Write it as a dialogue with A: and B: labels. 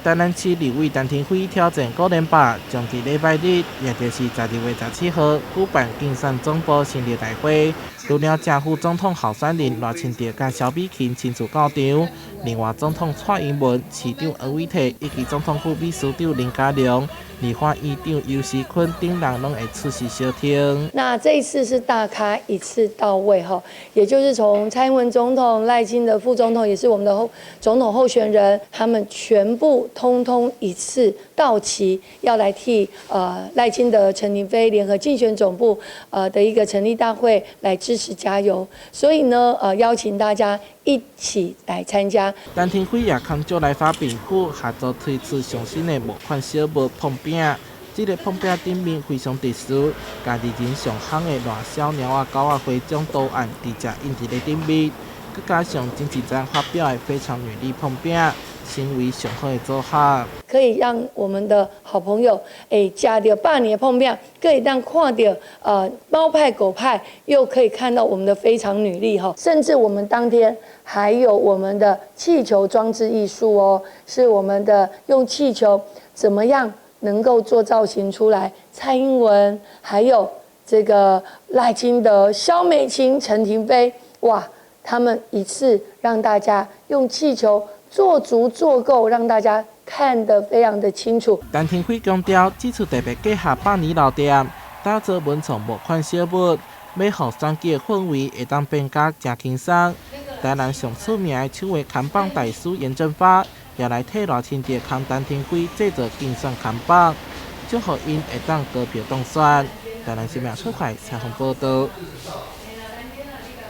A: 台南市立委陈廷辉挑战5连霸，将伫礼拜日，也就是12月17号举办竞选总部成立大会。除了正副总统候选人赖清德甲萧美琴亲自到场，另外总统蔡英文、市长柯伟綽以及总统府秘书长林佳龙、立法院长游锡堃等人拢会出席相听。
B: 那这一次是大咖一次到位哈，也就是从蔡英文总统、赖清德副总统，也是我们的总统候选人，他们全部通通一次到齐，要来替赖清德、陈亭妃联合竞选总部的一个成立大会来支持加油。所以呢，邀请大家一起来参加。
A: 陈廷辉也康招来发评府合作推出上新的木款小物碰饼。这个碰饼顶面非常特殊，家己人上行的烂小猫啊、狗啊徽章图案直接印伫咧顶面，佮加上经济站发表的非常女力碰饼，成为上好的组合。
B: 可以让我们的好朋友吃到100年的碰饼，可以让看到猫派狗派，又可以看到我们的非常女力哈，甚至我们当天还有我们的气球装置艺术哦，是我们的用气球怎么样能够做造型出来，蔡英文还有这个赖清德、萧美琴、陈亭妃，哇，他们一次让大家用气球做足做够，让大家看得非常的清楚。
A: 陈廷辉强调，这次特别结合100年老店，打造文创木款小物，要让选举氛围会当变甲真轻松。台南上出名的手画看板大师严正发，也来替赖清德和陈廷辉制作竞选看板，祝福因会当高票当选。台南新闻出海采访报道。